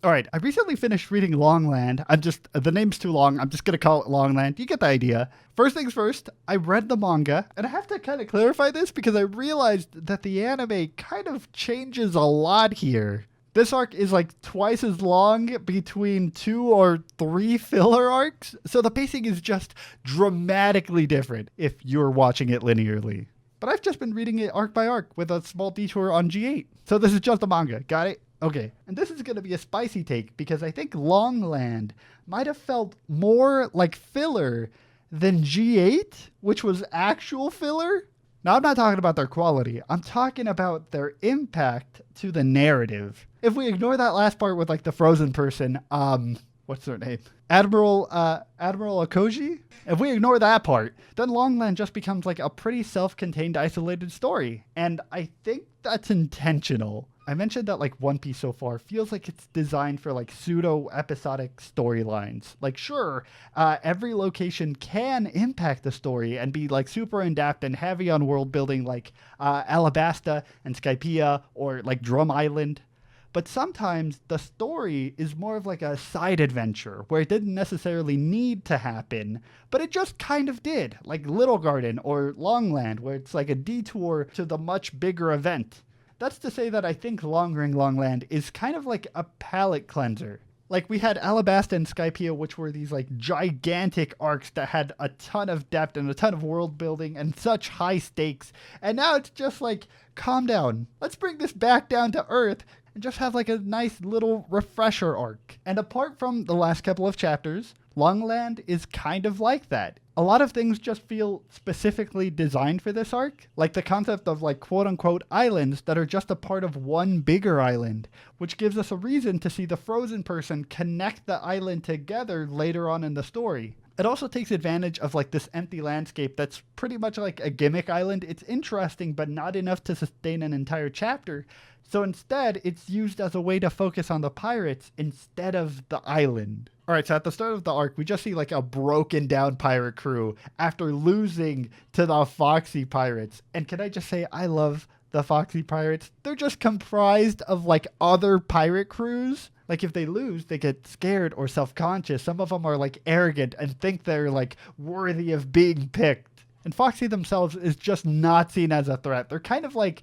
All right, I recently finished reading Longland. The name's too long. I'm just going to call it Longland. You get the idea. First things first, I read the manga, and I have to kind of clarify this because I realized that the anime kind of changes a lot here. This arc is like twice as long between 2 or 3 filler arcs, so the pacing is just dramatically different if you're watching it linearly. But I've just been reading it arc by arc with a small detour on G8. So this is just a manga. Got it? Okay. And this is going to be a spicy take because I think Longland might have felt more like filler than G8, which was actual filler. Now, I'm not talking about their quality. I'm talking about their impact to the narrative. If we ignore that last part with like the frozen person, what's their name? Admiral Aokiji? If we ignore that part, then Longland just becomes like a pretty self-contained, isolated story. And I think that's intentional. I mentioned that like One Piece so far feels like it's designed for like pseudo-episodic storylines. Like sure, every location can impact the story and be like super in-depth and heavy on world building like Alabasta and Skypiea or like Drum Island. But sometimes the story is more of like a side adventure where it didn't necessarily need to happen, but it just kind of did, like Little Garden or Longland, where it's like a detour to the much bigger event. That's to say that I think Long Ring Longland is kind of like a palate cleanser. Like we had Alabasta and Skypiea, which were these like gigantic arcs that had a ton of depth and a ton of world building and such high stakes. And now it's just like, calm down. Let's bring this back down to earth and just have like a nice little refresher arc. And apart from the last couple of chapters, Longland is kind of like that. A lot of things just feel specifically designed for this arc, like the concept of like quote-unquote islands that are just a part of one bigger island, which gives us a reason to see the frozen person connect the island together later on in the story. It also takes advantage of like this empty landscape that's pretty much like a gimmick island. It's interesting, but not enough to sustain an entire chapter. So instead, it's used as a way to focus on the pirates instead of the island. Alright, so at the start of the arc, we just see like a broken down pirate crew after losing to the Foxy Pirates. And can I just say, I love the Foxy Pirates. They're just comprised of like other pirate crews. Like if they lose, they get scared or self-conscious. Some of them are like arrogant and think they're like worthy of being picked. And Foxy themselves is just not seen as a threat. They're kind of like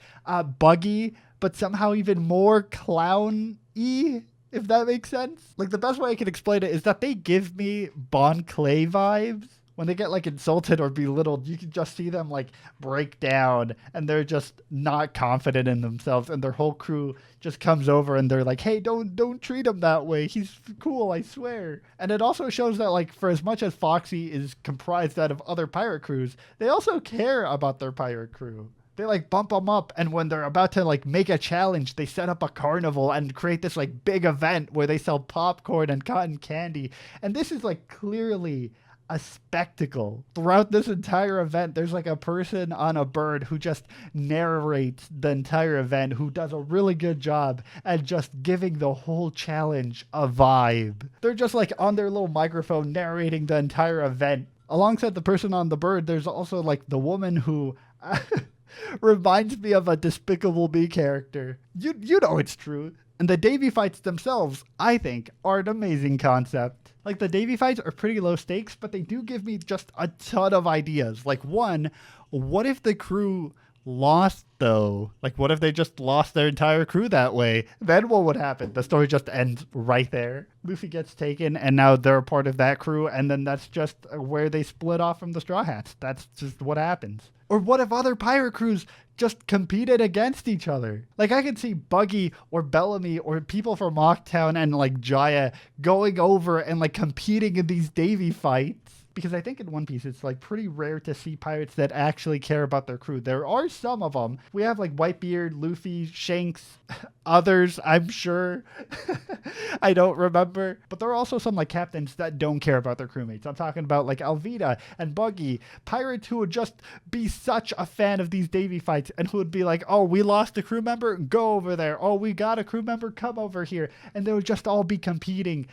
buggy, but somehow even more clown-y, if that makes sense. Like the best way I can explain it is that they give me Bon Clay vibes. When they get like insulted or belittled, you can just see them like break down and they're just not confident in themselves, and their whole crew just comes over and they're like, hey, don't treat him that way. He's cool, I swear. And it also shows that like for as much as Foxy is comprised out of other pirate crews, they also care about their pirate crew. They like bump them up, and when they're about to like make a challenge, they set up a carnival and create this like big event where they sell popcorn and cotton candy. And this is like clearly a spectacle. Throughout this entire event, there's like a person on a bird who just narrates the entire event, who does a really good job at just giving the whole challenge a vibe. They're just like on their little microphone narrating the entire event. Alongside the person on the bird, there's also like the woman who reminds me of a Despicable Me character. You know it's true. And the Davy fights themselves, I think, are an amazing concept. Like, the Davy fights are pretty low stakes, but they do give me just a ton of ideas. Like, one, what if the crew lost, though? Like, what if they just lost their entire crew that way? Then what would happen? The story just ends right there. Luffy gets taken, and now they're a part of that crew, and then that's just where they split off from the Straw Hats. That's just what happens. Or what if other pirate crews just competed against each other? Like, I could see Buggy or Bellamy or people from Mocktown and like Jaya going over and like competing in these Davy fights. Because I think in One Piece, it's like pretty rare to see pirates that actually care about their crew. There are some of them. We have like Whitebeard, Luffy, Shanks, others, I'm sure. I don't remember. But there are also some like captains that don't care about their crewmates. I'm talking about like Alvida and Buggy, pirates who would just be such a fan of these Davy fights and who would be like, oh, we lost a crew member? Go over there. Oh, we got a crew member? Come over here. And they would just all be competing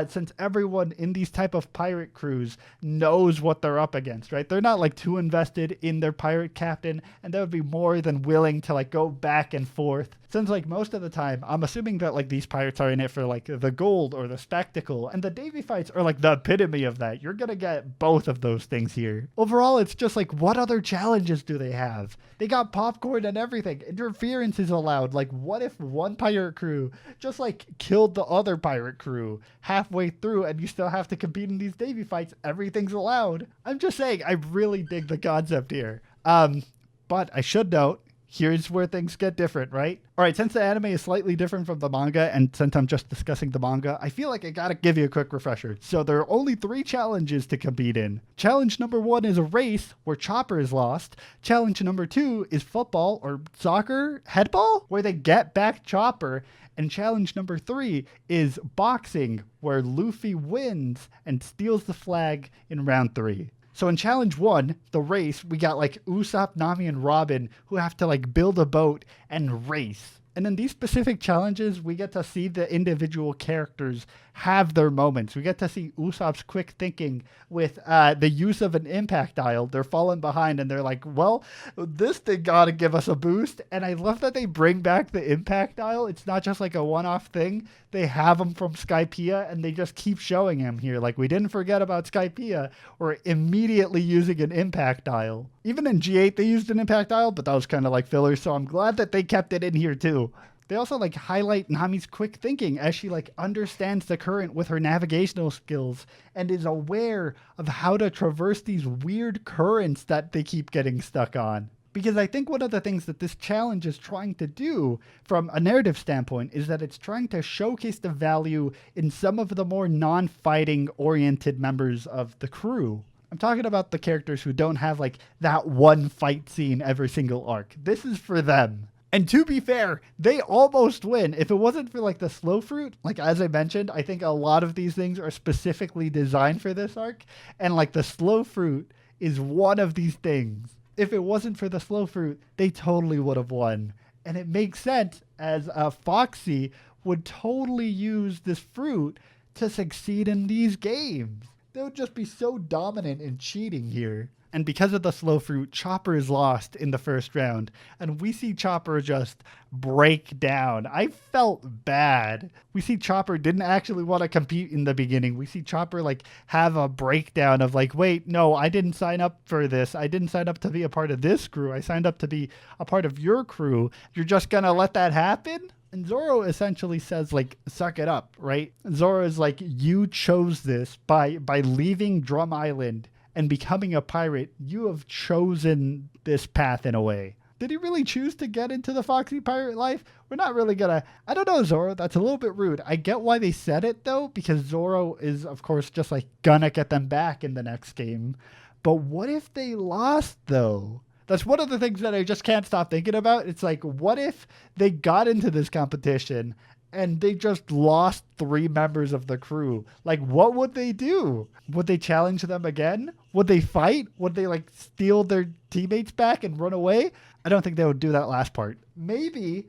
since everyone in these type of pirate crews knows what they're up against, right? They're not like too invested in their pirate captain, and they would be more than willing to like go back and forth. Since like most of the time, I'm assuming that like these pirates are in it for like the gold or the spectacle, and the Davy fights are like the epitome of that. You're gonna get both of those things here. Overall, it's just like, what other challenges do they have? They got popcorn and everything. Interference is allowed. Like, what if one pirate crew just like killed the other pirate crew halfway through and you still have to compete in these Davy fights? Everything's allowed. I'm just saying, I really dig the concept here. But I should note, here's where things get different, right? All right, since the anime is slightly different from the manga, and since I'm just discussing the manga, I feel like I gotta give you a quick refresher. So there are only 3 challenges to compete in. Challenge number 1 is a race where Chopper is lost. Challenge number 2 is football or soccer, headball, where they get back Chopper. And challenge number 3 is boxing, where Luffy wins and steals the flag in round 3. So in challenge 1, the race, we got like Usopp, Nami, and Robin who have to like build a boat and race. And in these specific challenges, we get to see the individual characters have their moments. We get to see Usopp's quick thinking with the use of an impact dial. They're falling behind and they're like, well, this thing gotta give us a boost. And I love that they bring back the impact dial. It's not just like a one-off thing. They have them from Skypiea and they just keep showing him here. Like, we didn't forget about Skypiea. We're immediately using an impact dial. Even in G8, they used an impact dial, but that was kind of like filler. So I'm glad that they kept it in here too. They also like highlight Nami's quick thinking as she like understands the current with her navigational skills and is aware of how to traverse these weird currents that they keep getting stuck on. Because I think one of the things that this challenge is trying to do from a narrative standpoint is that it's trying to showcase the value in some of the more non-fighting oriented members of the crew. I'm talking about the characters who don't have like that one fight scene every single arc. This is for them. And to be fair, they almost win. If it wasn't for like the slow fruit, like as I mentioned, I think a lot of these things are specifically designed for this arc. And like the slow fruit is one of these things. If it wasn't for the slow fruit, they totally would have won. And it makes sense as Foxy would totally use this fruit to succeed in these games. They would just be so dominant in cheating here. And because of the slow fruit, Chopper is lost in the first round. And we see Chopper just break down. I felt bad. We see Chopper didn't actually want to compete in the beginning. We see Chopper like have a breakdown of like, wait, no, I didn't sign up for this. I didn't sign up to be a part of this crew. I signed up to be a part of your crew. You're just going to let that happen? And Zoro essentially says, like, suck it up, right? Zoro is like, you chose this by leaving Drum Island and becoming a pirate. You have chosen this path in a way. Did he really choose to get into the Foxy Pirate life? We're not really gonna... I don't know, Zoro. That's a little bit rude. I get why they said it, though, because Zoro is, of course, just, like, gonna get them back in the next game. But what if they lost, though? That's one of the things that I just can't stop thinking about. It's like, what if they got into this competition and they just lost 3 members of the crew? Like, what would they do? Would they challenge them again? Would they fight? Would they, like, steal their teammates back and run away? I don't think they would do that last part. Maybe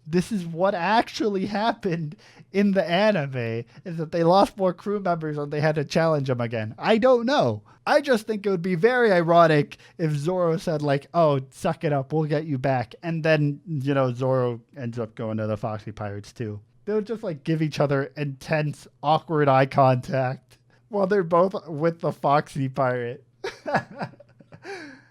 this is what actually happened in the anime, is that they lost more crew members and they had to challenge them again. I don't know. I just think it would be very ironic if Zoro said like, oh, suck it up, we'll get you back. And then, you know, Zoro ends up going to the Foxy Pirates too. They would just like give each other intense, awkward eye contact while they're both with the Foxy Pirate.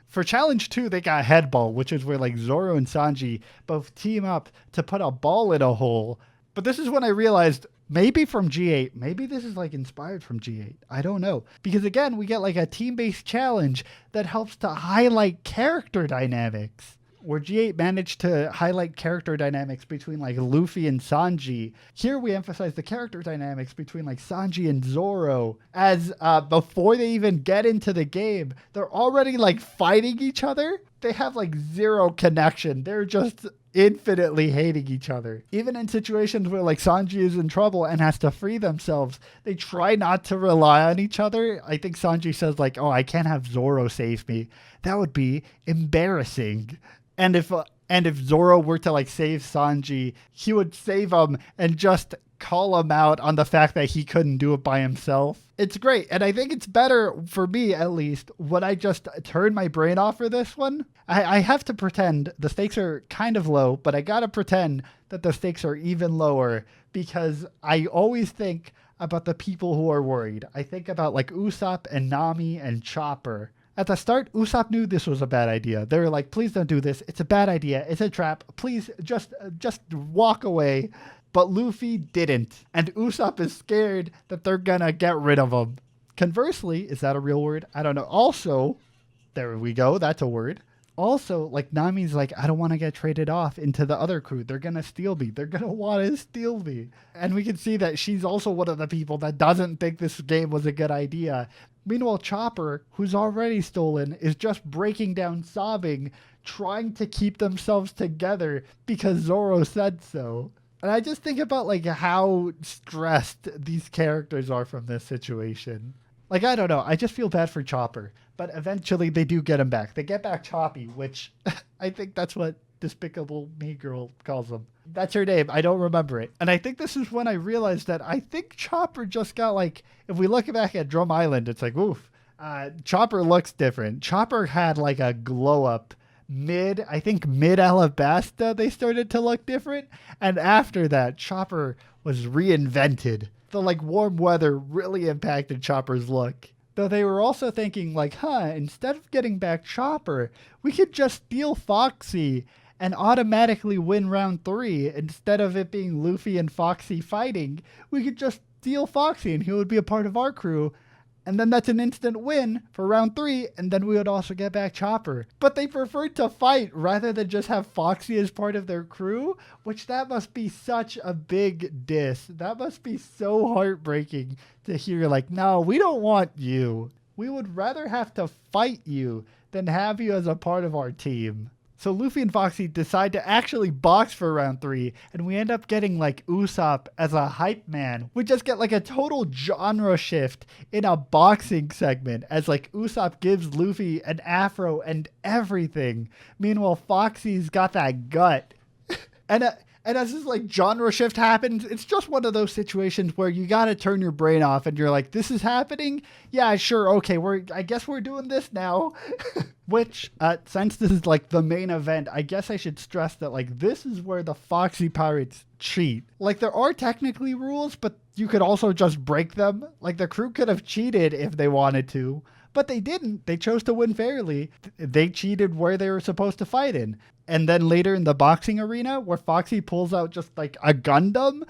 For challenge 2, they got headball, which is where like Zoro and Sanji both team up to put a ball in a hole. But this is when I realized maybe from G8, maybe this is like inspired from G8. I don't know. Because again, we get like a team-based challenge that helps to highlight character dynamics. Where G8 managed to highlight character dynamics between like Luffy and Sanji. Here we emphasize the character dynamics between like Sanji and Zoro, as before they even get into the game, they're already like fighting each other. They have like zero connection. They're just infinitely hating each other. Even in situations where like Sanji is in trouble and has to free themselves, they try not to rely on each other. I think Sanji says like, oh, I can't have Zoro save me. That would be embarrassing. And if And if Zoro were to like save Sanji, he would save him and just call him out on the fact that he couldn't do it by himself. It's great. And I think it's better, for me at least, when I just turn my brain off for this one. I have to pretend the stakes are kind of low, but I gotta pretend that the stakes are even lower because I always think about the people who are worried. I think about like Usopp and Nami and Chopper. At the start, Usopp knew this was a bad idea. They were like, please don't do this. It's a bad idea. It's a trap. Please just walk away. But Luffy didn't. And Usopp is scared that they're gonna get rid of him. Conversely, is that a real word? I don't know. Also, there we go. That's a word. Also, like Nami's like, I don't want to get traded off into the other crew. They're going to steal me. They're going to want to steal me. And we can see that she's also one of the people that doesn't think this game was a good idea. Meanwhile, Chopper, who's already stolen, is just breaking down sobbing, trying to keep themselves together because Zoro said so. And I just think about like how stressed these characters are from this situation. Like, I don't know. I just feel bad for Chopper. But eventually they do get him back. They get back Choppy, which I think that's what Despicable Me Girl calls him. That's her name. I don't remember it. And I think this is when I realized that I think Chopper just got like, if we look back at Drum Island, it's like, oof. Chopper looks different. Chopper had like a glow up I think mid Alabasta, they started to look different. And after that, Chopper was reinvented. The like warm weather really impacted Chopper's look. Though they were also thinking like, instead of getting back Chopper, we could just steal Foxy and automatically win round 3. Instead of it being Luffy and Foxy fighting, we could just steal Foxy and he would be a part of our crew. And then that's an instant win for round 3, and then we would also get back Chopper. But they preferred to fight rather than just have Foxy as part of their crew, which that must be such a big diss. That must be so heartbreaking to hear like, no, we don't want you. We would rather have to fight you than have you as a part of our team. So Luffy and Foxy decide to actually box for round 3, and we end up getting like Usopp as a hype man. We just get like a total genre shift in a boxing segment as like Usopp gives Luffy an afro and everything. Meanwhile, Foxy's got that gut. And as this like genre shift happens, it's just one of those situations where you got to turn your brain off and you're like, this is happening? Yeah, sure. Okay, I guess we're doing this now. Which, since this is like the main event, I guess I should stress that like this is where the Foxy Pirates cheat. Like there are technically rules, but you could also just break them. Like the crew could have cheated if they wanted to. But they didn't. They chose to win fairly. They cheated where they were supposed to fight in. And then later in the boxing arena, where Foxy pulls out just like a Gundam,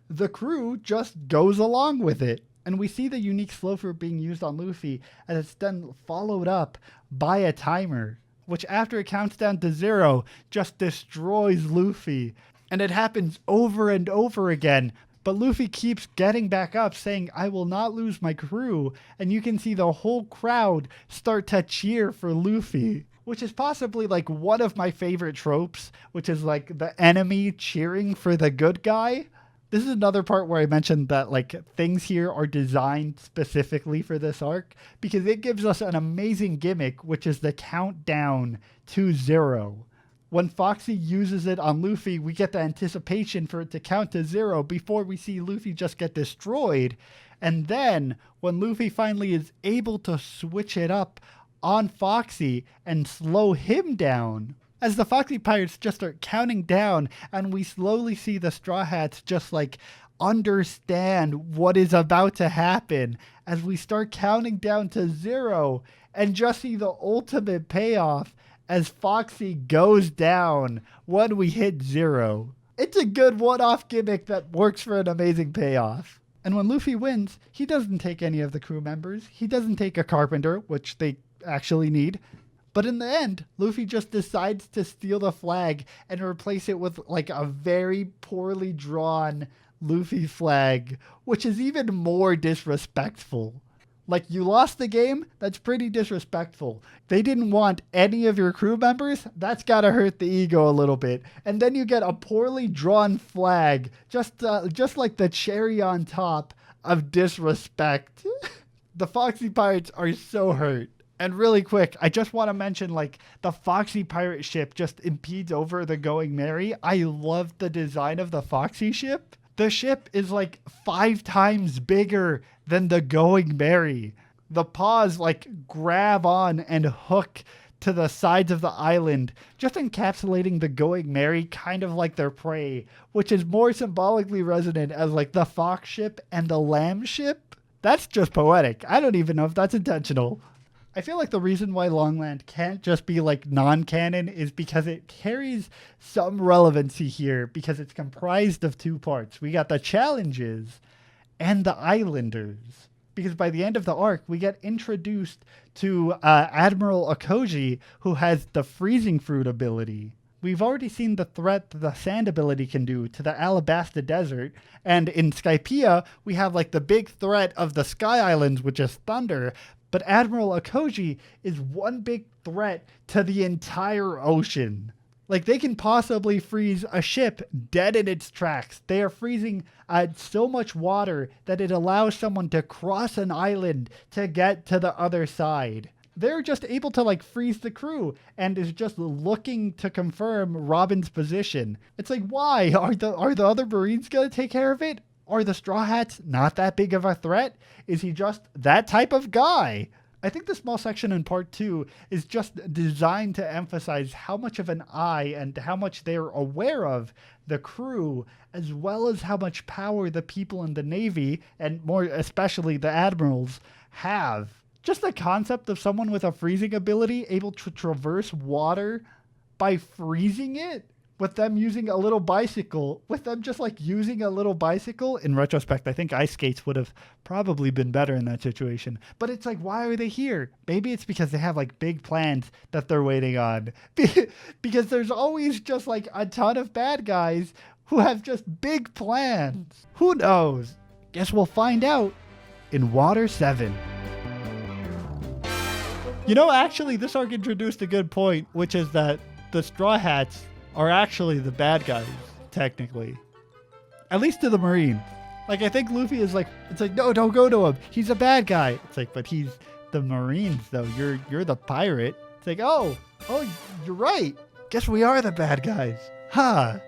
the crew just goes along with it. And we see the unique slow fruit being used on Luffy, and it's then followed up by a timer, which after it counts down to 0, just destroys Luffy. And it happens over and over again. But Luffy keeps getting back up saying, I will not lose my crew. And you can see the whole crowd start to cheer for Luffy, which is possibly like one of my favorite tropes, which is like the enemy cheering for the good guy. This is another part where I mentioned that like things here are designed specifically for this arc because it gives us an amazing gimmick, which is the countdown to 0. When Foxy uses it on Luffy, we get the anticipation for it to count to 0 before we see Luffy just get destroyed. And then when Luffy finally is able to switch it up on Foxy and slow him down, as the Foxy Pirates just start counting down and we slowly see the Straw Hats just like understand what is about to happen as we start counting down to 0 and just see the ultimate payoff as Foxy goes down when we hit 0. It's a good one-off gimmick that works for an amazing payoff. And when Luffy wins, he doesn't take any of the crew members. He doesn't take a carpenter, which they actually need. But in the end, Luffy just decides to steal the flag and replace it with like a very poorly drawn Luffy flag, which is even more disrespectful. Like, you lost the game? That's pretty disrespectful. They didn't want any of your crew members? That's gotta hurt the ego a little bit. And then you get a poorly drawn flag, just like the cherry on top of disrespect. The Foxy Pirates are so hurt. And really quick, I just want to mention like the Foxy pirate ship just impedes over the Going Merry. I love the design of the Foxy ship. The ship is like 5 times bigger than the Going Merry. The paws like grab on and hook to the sides of the island, just encapsulating the Going Merry kind of like their prey, which is more symbolically resonant as like the fox ship and the lamb ship. That's just poetic. I don't even know if that's intentional. I feel like the reason why Longland can't just be like non-canon is because it carries some relevancy here because it's comprised of 2 parts. We got the challenges and the islanders. Because by the end of the arc, we get introduced to Admiral Aokiji, who has the freezing fruit ability. We've already seen the threat that the sand ability can do to the Alabasta Desert, and in Skypiea, we have like the big threat of the Sky Islands, which is thunder, but Admiral Aokiji is one big threat to the entire ocean. Like, they can possibly freeze a ship dead in its tracks. They are freezing so much water that it allows someone to cross an island to get to the other side. They're just able to, like, freeze the crew and is just looking to confirm Robin's position. It's like, why? Are the other Marines going to take care of it? Are the Straw Hats not that big of a threat? Is he just that type of guy? I think the small section in part 2 is just designed to emphasize how much of an eye and how much they're aware of the crew, as well as how much power the people in the Navy, and more especially the admirals, have. Just the concept of someone with a freezing ability able to traverse water by freezing it, with them using a little bicycle, with them just like using a little bicycle. In retrospect, I think ice skates would have probably been better in that situation. But it's like, why are they here? Maybe it's because they have like big plans that they're waiting on. Because there's always just like a ton of bad guys who have just big plans. Who knows? Guess we'll find out in Water 7. You know, actually, this arc introduced a good point, which is that the Straw Hats are actually the bad guys, technically. At least to the Marine. Like, I think Luffy is like, it's like, no, don't go to him. He's a bad guy. It's like, but he's the Marines, though. You're the pirate. It's like, oh, you're right. Guess we are the bad guys. Huh.